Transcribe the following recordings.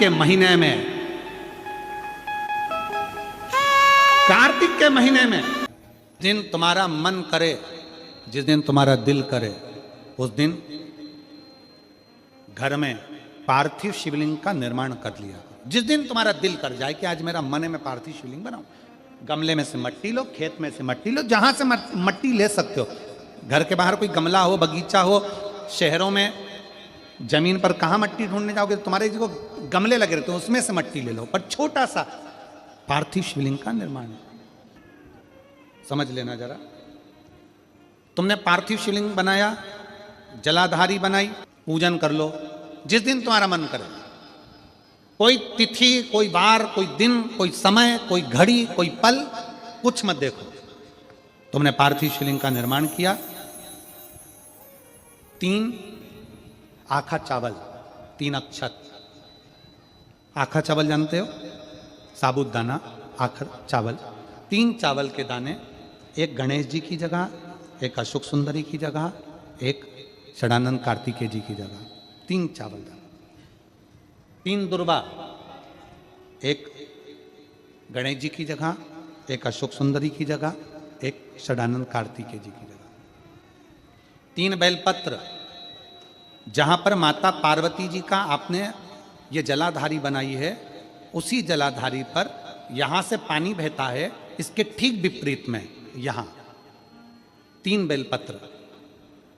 के महीने में, कार्तिक के महीने में जिस दिन तुम्हारा मन करे, जिस दिन तुम्हारा दिल करे, उस दिन घर में पार्थिव शिवलिंग का निर्माण कर लिया। जिस दिन तुम्हारा दिल कर जाए कि आज मेरा मन है मैं पार्थिव शिवलिंग बनाऊं, गमले में से मट्टी लो, खेत में से मट्टी लो, जहां से मट्टी ले सकते हो। घर के बाहर कोई गमला हो, बगीचा हो, शहरों में जमीन पर कहां मट्टी ढूंढने जाओगे, तुम्हारे जो गमले लगे रहते हो उसमें से मट्टी ले लो, पर छोटा सा पार्थिव शिवलिंग का निर्माण। समझ लेना जरा, तुमने पार्थिव शिवलिंग बनाया, जलाधारी बनाई, पूजन कर लो जिस दिन तुम्हारा मन करे। कोई तिथि, कोई वार, कोई दिन, कोई समय, कोई घड़ी, कोई पल, कुछ मत देखो। तुमने पार्थिव शिवलिंग का निर्माण किया। 3 आखा चावल, 3 अक्षत। आखा चावल जानते हो, साबुदाना, आखर चावल। 3 चावल के दाने, एक गणेश जी की जगह, एक अशोक सुंदरी की जगह, एक षडानंद कार्तिकेय जी की जगह। 3 चावल दाने। 3 दुर्वा, एक गणेश जी की जगह, एक अशोक सुंदरी की जगह, एक षडानंद कार्तिकेय जी की जगह। 3 बेलपत्र, जहां पर माता पार्वती जी का आपने ये जलाधारी बनाई है, उसी जलाधारी पर यहां से पानी बहता है, इसके ठीक विपरीत में यहां 3 बेलपत्र,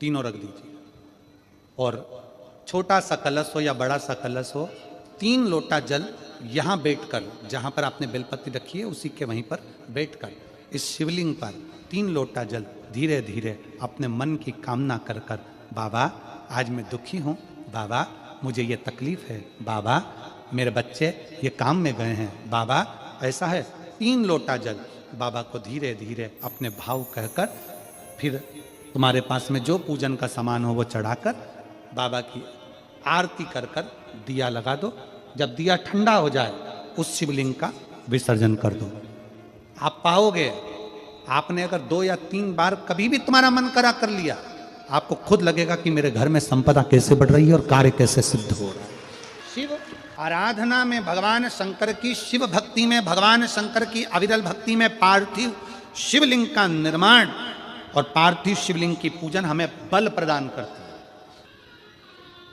तीनों रख दीजिए। और छोटा सा कलश हो या बड़ा सा कलश हो, 3 लोटा जल यहां बैठकर, जहां पर आपने बेलपत्री रखी है उसी के वहीं पर बैठकर इस शिवलिंग पर 3 लोटा जल धीरे धीरे अपने मन की कामना कर कर, बाबा आज मैं दुखी हूं, बाबा मुझे ये तकलीफ है, बाबा मेरे बच्चे ये काम में गए हैं, बाबा ऐसा है। 3 लोटा जल बाबा को धीरे धीरे अपने भाव कहकर, फिर तुम्हारे पास में जो पूजन का सामान हो वो चढ़ाकर बाबा की आरती कर कर दिया लगा दो। जब दिया ठंडा हो जाए उस शिवलिंग का विसर्जन कर दो। आप पाओगे, आपने अगर 2 या 3 बार कभी भी तुम्हारा मन करा कर लिया, आपको खुद लगेगा कि मेरे घर में संपदा कैसे बढ़ रही है और कार्य कैसे सिद्ध हो रहा है। शिव आराधना में भगवान शंकर की, शिव भक्ति में भगवान शंकर की अविरल भक्ति में पार्थिव शिवलिंग का निर्माण और पार्थिव शिवलिंग की पूजन हमें बल प्रदान करती है।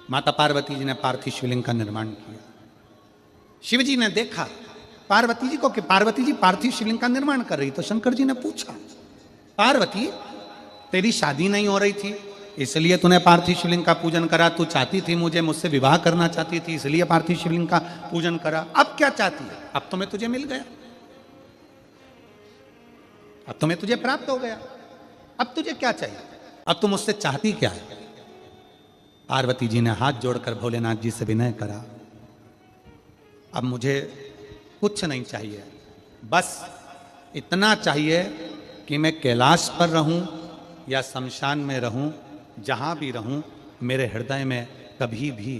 माता पार्वती जी ने पार्थिव शिवलिंग का निर्माण किया। शिव जी ने देखा पार्वती जी को कि पार्वती जी पार्थिव शिवलिंग का निर्माण कर रही, तो शंकर जी ने पूछा, पार्वती तेरी शादी नहीं हो रही थी इसलिए तूने पार्थिव शिवलिंग का पूजन करा, तू चाहती थी मुझसे विवाह करना चाहती थी इसलिए पार्थिव शिवलिंग का पूजन करा, अब क्या चाहती है? अब तो मैं तुझे मिल गया, अब तो मैं तुझे प्राप्त हो गया, अब तुझे क्या चाहिए? अब तुम मुझसे चाहती क्या है? पार्वती जी ने हाथ जोड़कर भोलेनाथ जी से विनय करा, अब मुझे कुछ नहीं चाहिए, बस इतना चाहिए कि मैं कैलाश पर रहूं या शमशान में रहूं, जहां भी रहूं मेरे हृदय में कभी भी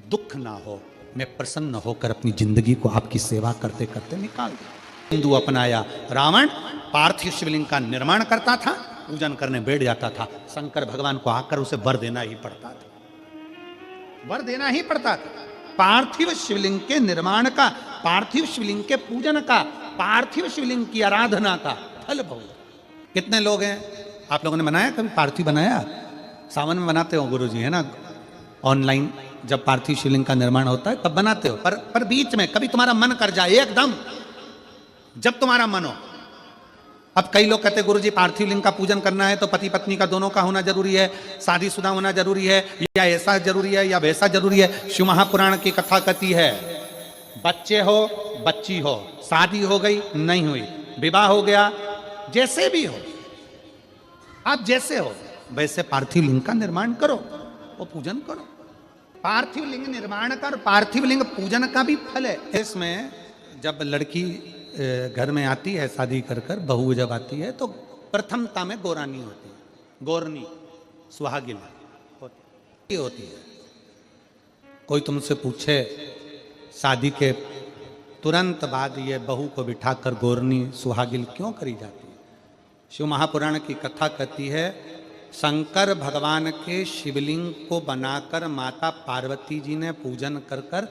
दुख ना हो, मैं प्रसन्न होकर अपनी जिंदगी को आपकी सेवा करते करते निकाल दूं। हिंदू अपनाया, रावण पार्थिव शिवलिंग का निर्माण करता था, पूजन करने बैठ जाता था, शंकर भगवान को आकर उसे वर देना ही पड़ता था, वर देना ही पड़ता था। पार्थिव शिवलिंग के निर्माण का, पार्थिव शिवलिंग के पूजन का, पार्थिव शिवलिंग की आराधना का फल बहुत। कितने लोग हैं, आप लोगों ने बनाया कभी पार्थिव? बनाया, सावन में बनाते हो गुरुजी, है ना, ऑनलाइन जब पार्थिव शिवलिंग का निर्माण होता है तब बनाते हो, पर बीच में कभी तुम्हारा मन कर जाए, एकदम जब तुम्हारा मन हो। अब कई लोग कहते हैं गुरुजी पार्थिव लिंग का पूजन करना है तो पति पत्नी का दोनों का होना जरूरी है, शादीशुदा होना जरूरी है, या ऐसा जरूरी है या वैसा जरूरी है। शिव महापुराण की कथा कहती है, बच्चे हो बच्ची हो, शादी हो गई नहीं हुई, विवाह हो गया, जैसे भी हो, आप जैसे हो वैसे पार्थिव लिंग का निर्माण करो, वो पूजन करो। पार्थिव लिंग निर्माण का और पार्थिव लिंग पूजन का भी फल है। इसमें जब लड़की घर में आती है शादी कर कर, बहू जब आती है तो प्रथमता में गोरानी होती है, गोरनी सुहागिन होती है। कोई तुमसे पूछे शादी के तुरंत बाद ये बहू को बिठाकर गोरनी सुहागिन क्यों करी जाती है? शिव महापुराण की कथा कहती है, शंकर भगवान के शिवलिंग को बनाकर माता पार्वती जी ने पूजन कर कर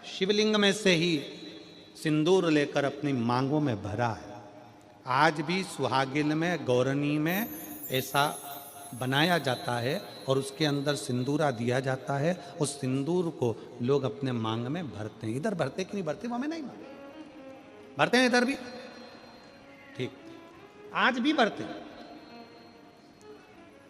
शिवलिंग में से ही सिंदूर लेकर अपनी मांगों में भरा है। आज भी सुहागिन में, गौरनी में ऐसा बनाया जाता है और उसके अंदर सिंदूरा दिया जाता है। उस सिंदूर को लोग अपने मांग में भरते हैं। इधर भरते कि नहीं भरते वो हमें नहीं मालूम। भरते हैं इधर भी, ठीक, आज भी भरते हैं।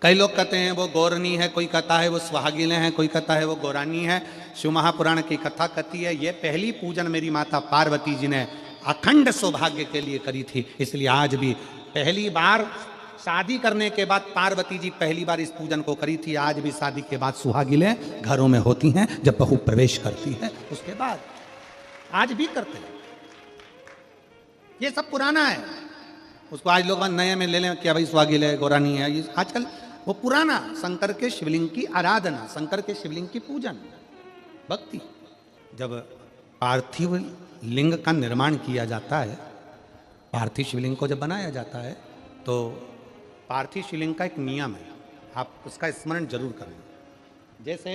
कई लोग कहते हैं वो गौरनी है, कोई कहता है वो सुहागिनें हैं, कोई कहता है वो गौरानी है। शिव महापुराण की कथा कहती है ये पहली पूजन मेरी माता पार्वती जी ने अखंड सौभाग्य के लिए करी थी। इसलिए आज भी पहली बार शादी करने के बाद पार्वती जी पहली बार इस पूजन को करी थी। आज भी शादी के बाद सुहागिनें घरों में होती हैं, जब बहू प्रवेश करती है उसके बाद आज भी करते हैं। ये सब पुराना है, उसको आज लोग नए में ले लें क्या भाई सुहागिन है, गौरानी है। ये आजकल वो पुराना शंकर के शिवलिंग की आराधना, शंकर के शिवलिंग की पूजन, भक्ति। जब पार्थिव लिंग का निर्माण किया जाता है, पार्थिव शिवलिंग को जब बनाया जाता है तो पार्थिव शिवलिंग का एक नियम है, आप उसका स्मरण जरूर करें। जैसे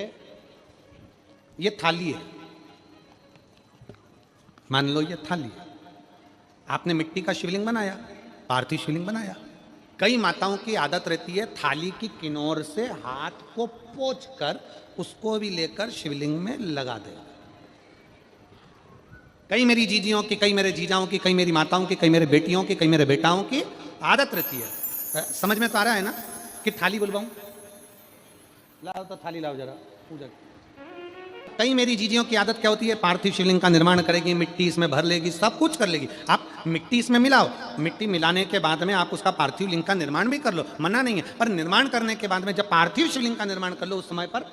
ये थाली है, मान लो ये थाली है, आपने मिट्टी का शिवलिंग बनाया, पार्थिव शिवलिंग बनाया। कई माताओं की आदत रहती है थाली की किनार से हाथ को पोंछकर उसको भी लेकर शिवलिंग में लगा दे। कई मेरी जीजियों की, कई मेरे जीजाओं की, कई मेरी माताओं की, कई मेरे बेटियों की, कई मेरे बेटाओं की आदत रहती है। समझ में तो आ रहा है ना कि थाली बुलवाऊं? लाओ तो थाली लाओ जरा पूजा। कई मेरी जीजियों की आदत क्या होती है, पार्थिव शिवलिंग का निर्माण करेगी, मिट्टी इसमें भर लेगी, सब कुछ कर लेगी। आप मिट्टी इसमें मिलाओ, मिट्टी मिलाने के बाद में आप उसका पार्थिव लिंग का निर्माण भी कर लो, मना नहीं है। पर निर्माण करने के बाद में जब पार्थिव शिवलिंग का निर्माण कर लो, उस समय पर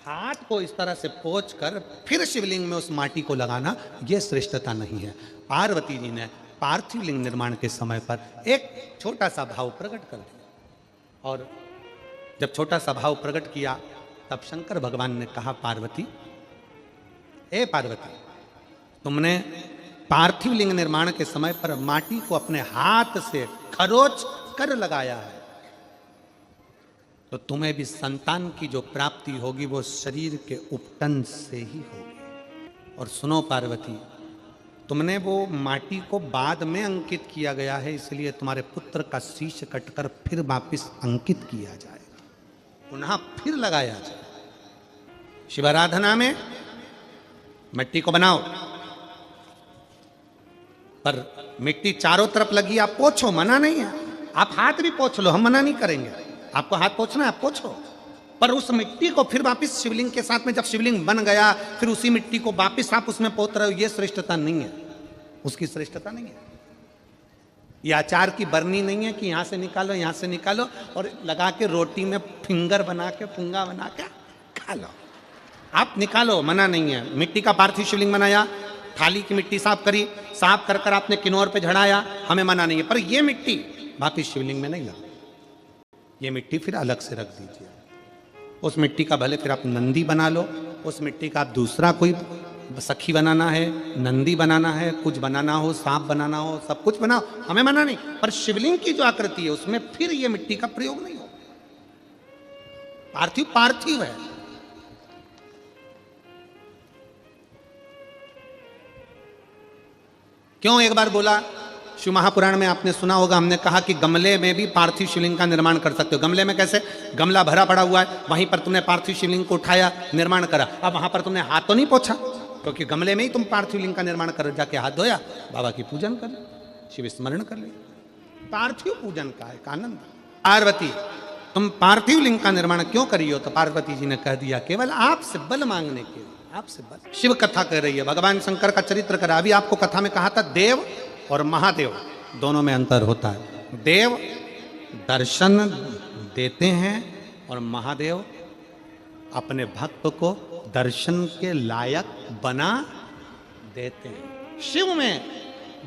हाथ को इस तरह से पोंछ कर फिर शिवलिंग में उस माटी को लगाना, यह श्रेष्ठता नहीं है। पार्वती जी ने पार्थिव लिंग निर्माण के समय पर एक छोटा सा भाव प्रकट कर दिया, और जब छोटा सा भाव प्रकट किया तब शंकर भगवान ने कहा, पार्वती, ए पार्वती, तुमने पार्थिव लिंग निर्माण के समय पर माटी को अपने हाथ से खरोच कर लगाया है, तो तुम्हें भी संतान की जो प्राप्ति होगी वो शरीर के उपटन से ही होगी। और सुनो पार्वती, तुमने वो माटी को बाद में अंकित किया गया है, इसलिए तुम्हारे पुत्र का शीश कटकर फिर वापिस अंकित किया जाएगा, पुनः फिर लगाया जाएगा। शिवाराधना में मिट्टी को बनाओ, पर मिट्टी चारों तरफ लगी, आप पोंछो, मना नहीं है। आप हाथ भी पोंछ लो, हम मना नहीं करेंगे। आपको हाथ पोंछना है आप पोंछो, पर उस मिट्टी को फिर वापस शिवलिंग के साथ में, जब शिवलिंग बन गया फिर उसी मिट्टी को वापस आप उसमें पोत रहे हो, ये श्रेष्ठता नहीं है, उसकी श्रेष्ठता नहीं है। ये अचार की बरनी नहीं है कि यहां से निकालो, यहां से निकालो और लगा के रोटी में फिंगर बना के, फुंगा बना के खा लो। आप निकालो, मना नहीं है। मिट्टी का पार्थिव शिवलिंग बनाया, थाली की मिट्टी साफ करी, साफ कर कर आपने किन्नौर पे झड़ाया, हमें मना नहीं है। पर ये मिट्टी वापिस शिवलिंग में नहीं लगा, ये मिट्टी फिर अलग से रख दीजिए। उस मिट्टी का भले फिर आप नंदी बना लो, उस मिट्टी का आप दूसरा कोई सखी बनाना है, नंदी बनाना है, कुछ बनाना हो, सांप बनाना हो, सब कुछ बनाओ, हमें मना नहीं। पर शिवलिंग की जो आकृति है उसमें फिर ये मिट्टी का प्रयोग नहीं हो। पार्थिव पार्थिव है। क्यों एक बार बोला, शिव महापुराण में आपने सुना होगा, हमने कहा कि गमले में भी पार्थिव शिवलिंग का निर्माण कर सकते हो। गमले में कैसे? गमला भरा पड़ा हुआ है, वहीं पर तुमने पार्थिव शिवलिंग को उठाया, निर्माण करा। अब वहां पर तुमने हाथ तो नहीं पोंछा, क्योंकि गमले में ही तुम पार्थिव लिंग का निर्माण कर, जाके हाथ धोया, बाबा की पूजन कर, शिव स्मरण कर ले। पार्थिव पूजन का एक आनंद। पार्वती, तुम पार्थिव लिंग का निर्माण क्यों करी हो? तो पार्वती जी ने कह दिया, केवल आपसे बल मांगने के लिए, आपसे बल। शिव कथा कर रही है, भगवान शंकर का चरित्र करा। अभी आपको कथा में कहा था देव और महादेव दोनों में अंतर होता है। देव दर्शन देते हैं और महादेव अपने भक्त को दर्शन के लायक बना देते हैं। शिव में,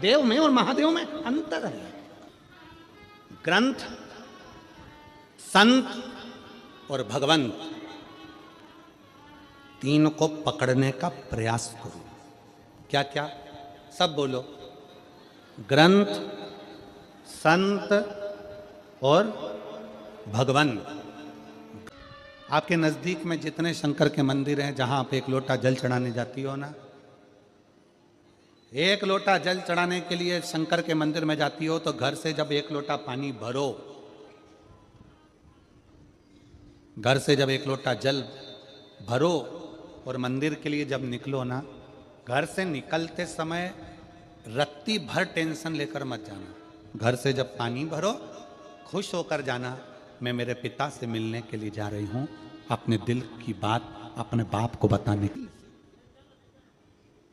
देव में और महादेव में अंतर है। ग्रंथ, संत और भगवंत, तीन को पकड़ने का प्रयास करो। क्या क्या? सब बोलो। ग्रंथ, संत और भगवंत। आपके नज़दीक में जितने शंकर के मंदिर हैं, जहां आप एक लोटा जल चढ़ाने जाती हो ना, एक लोटा जल चढ़ाने के लिए शंकर के मंदिर में जाती हो तो घर से जब एक लोटा पानी भरो, घर से जब एक लोटा जल भरो और मंदिर के लिए जब निकलो ना, घर से निकलते समय रत्ती भर टेंशन लेकर मत जाना। घर से जब पानी भरो खुश होकर जाना, मैं मेरे पिता से मिलने के लिए जा रही हूं, अपने दिल की बात अपने बाप को बताने के लिए।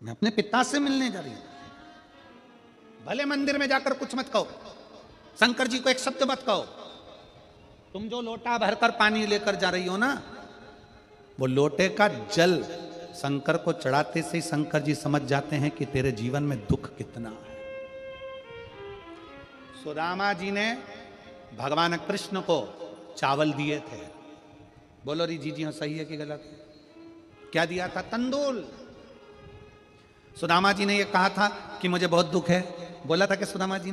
मैं अपने पिता से मिलने जा रही हूं। भले मंदिर में जाकर कुछ मत कहो, शंकर जी को एक शब्द मत कहो, तुम जो लोटा भरकर पानी लेकर जा रही हो ना, वो लोटे का जल शंकर को चढ़ाते से ही शंकर जी समझ जाते हैं कि तेरे जीवन में दुख कितना है। सुदामा जी ने भगवान कृष्ण को चावल दिए थे। बोलो री जी हाँ, सही है कि गलत है? क्या दिया था? तंदूल। सुदामा जी ने ये कहा था कि मुझे बहुत दुख है। बोला था कि सुदामा जी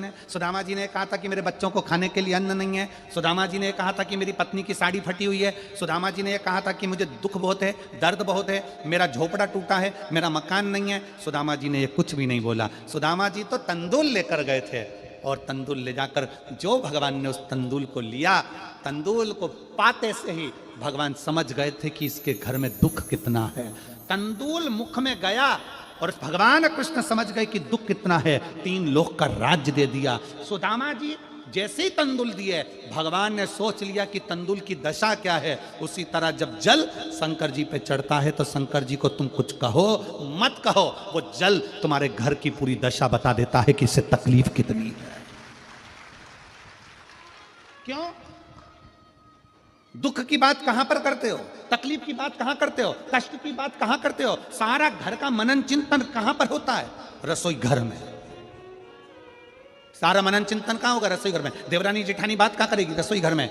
ने कहा था कि मेरे बच्चों को खाने के लिए अन्न नहीं है। सुदामा जी ने कहा था कि मेरी पत्नी की साड़ी फटी हुई है। सुदामा जी ने कहा था कि मुझे दुख बहुत है, दर्द बहुत है, मेरा झोपड़ा टूटा है, मेरा मकान नहीं है। सुदामा जी ने ये कुछ भी नहीं बोला। सुदामा जी तो तंदूल लेकर गए थे और तंदूल ले जाकर जो भगवान ने उस तंदूल को लिया, तंदूल को पाते से ही भगवान समझ गए थे कि इसके घर में दुख कितना है। तंदूल मुख में गया और भगवान कृष्ण समझ गए कि दुख कितना है, 3 लोक का राज्य दे दिया। सुदामा जी जैसे ही तंदूल दिए, भगवान ने सोच लिया कि तंदूल की दशा क्या है। उसी तरह जब जल शंकर जी पे चढ़ता है तो शंकर जी को तुम कुछ कहो मत कहो, वो जल तुम्हारे घर की पूरी दशा बता देता है कि इससे तकलीफ कितनी है। क्यों? दुख की बात कहां पर करते हो, तकलीफ की बात कहां करते हो, कष्ट की बात कहां करते हो? सारा घर का मनन चिंतन कहां पर होता है? रसोई घर में। सारा मनन चिंतन कहां होगा? रसोई घर में। देवरानी जेठानी बात कहां करेगी? रसोई घर में।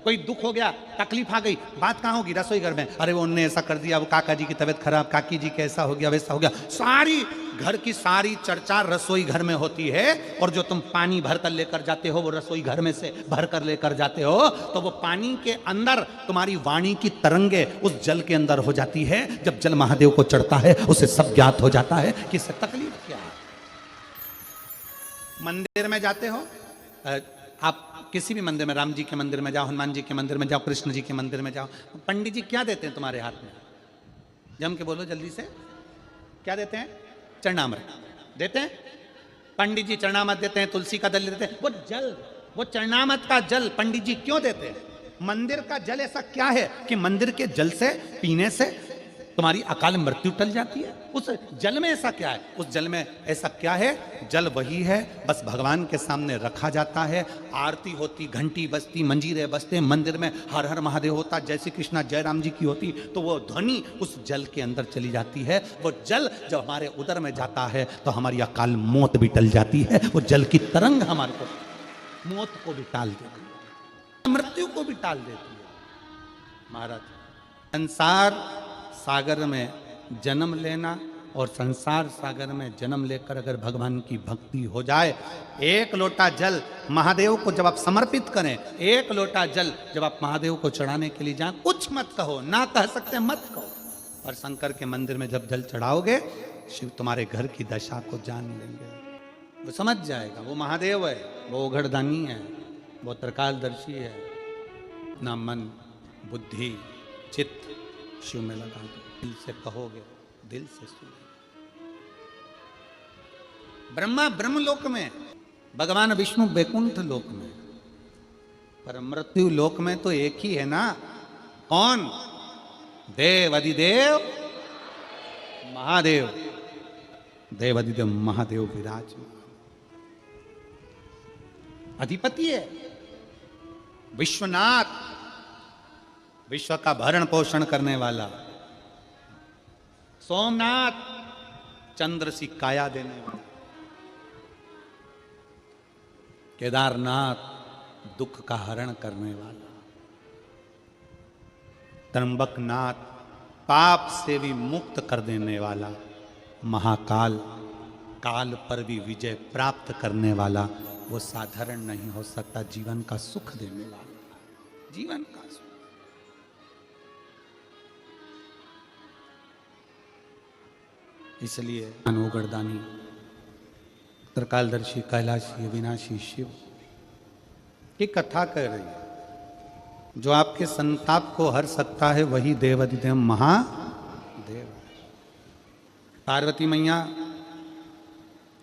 कोई दुख हो गया, तकलीफ आ गई, बात कहां होगी? रसोई घर में। अरे वो उनने ऐसा कर दिया, वो काका जी की तबीयत खराब, काकी जी कैसा हो गया, वैसा हो गया। सारी घर की सारी चर्चा रसोई घर में होती है। और जो तुम पानी भर कर लेकर जाते हो, वो रसोई घर में से भर कर लेकर जाते हो, तो वो पानी के अंदर तुम्हारी वाणी की तरंगे उस जल के अंदर हो जाती है। जब जल महादेव को चढ़ता है, उसे सब ज्ञात हो जाता है कि इससे तकलीफ क्या है। मंदिर में जाते हो, आप किसी भी मंदिर में, राम जी के मंदिर में जाओ, हनुमान जी के मंदिर में जाओ, कृष्ण जी के मंदिर में जाओ, पंडित जी क्या देते हैं तुम्हारे हाथ में? जम के बोलो जल्दी से, क्या देते हैं? चरणामृत देते हैं। पंडित जी चरणामृत देते हैं, तुलसी का दल देते हैं। वो जल, वो चरणामृत का जल पंडित जी क्यों देते हैं? मंदिर का जल ऐसा क्या है कि मंदिर के जल से पीने से तुम्हारी अकाल मृत्यु टल जाती है? उस जल में ऐसा क्या है? उस जल में ऐसा क्या है? जल वही है, बस भगवान के सामने रखा जाता है, आरती होती, घंटी बजती, मंजीरे बजते, मंदिर में हर हर महादेव होता, जय श्री कृष्णा जय राम जी की होती, तो वो ध्वनि उस जल के अंदर चली जाती है। वो जल जब हमारे उदर में जाता है तो हमारी अकाल मौत भी टल जाती है। वो जल की तरंग हमारे को मौत को भी टाल देती है, मृत्यु को भी टाल देती है। महाराज, संसार सागर में जन्म लेना और संसार सागर में जन्म लेकर अगर भगवान की भक्ति हो जाए, एक लोटा जल महादेव को जब आप समर्पित करें, एक लोटा जल जब आप महादेव को चढ़ाने के लिए जाएं, कुछ मत कहो, ना कह सकते मत कहो। और शंकर के मंदिर में जब जल चढ़ाओगे, शिव तुम्हारे घर की दशा को जान लेंगे, वो समझ जाएगा। वो महादेव है, वो ओघड़दानी है, वो त्रिकालदर्शी है। ना मन बुद्धि चित्त शिव में लगा दो, दिल से कहोगे, दिल से सुनोगे। ब्रह्मा ब्रह्मलोक में, भगवान विष्णु वैकुंठ लोक में, पर मृत्यु लोक में तो एक ही है ना। कौन? देव अधिदेव महादेव। देव अधिदेव महादेव विराजमान अधिपति है, विश्वनाथ, विश्व का भरण पोषण करने वाला। सोमनाथ, चंद्र सी काया देने वाला। केदारनाथ, दुख का हरण करने वाला। त्र्यंबकनाथ, पाप से भी मुक्त कर देने वाला। महाकाल, काल पर भी विजय प्राप्त करने वाला। वो साधारण नहीं हो सकता, जीवन का सुख देने वाला, जीवन का सुख। इसलिए ओघड़दानी त्रिकालदर्शी कैलाशी अविनाशी शिव की कथा कर रही है। जो आपके संताप को हर सकता है वही देवाधिदेव महादेव। पार्वती मैया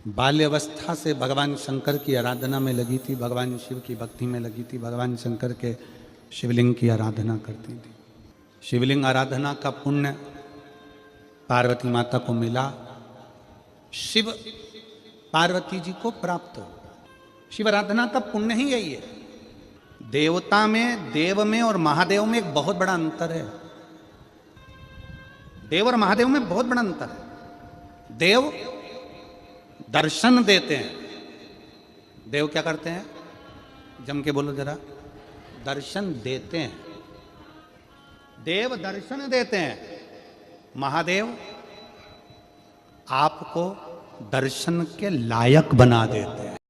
बाल्यावस्था से भगवान शंकर की आराधना में लगी थी, भगवान शिव की भक्ति में लगी थी, भगवान शंकर के शिवलिंग की आराधना करती थी। शिवलिंग आराधना का पुण्य पार्वती माता को मिला, शिव पार्वती जी को प्राप्त हो। शिव आराधना का पुण्य ही यही है। देवता में, देव में और महादेव में एक बहुत बड़ा अंतर है। देव और महादेव में बहुत बड़ा अंतर है। देव दर्शन देते हैं। देव क्या करते हैं? जम के बोलो जरा। दर्शन देते हैं। देव दर्शन देते हैं। महादेव आपको दर्शन के लायक बना देते हैं।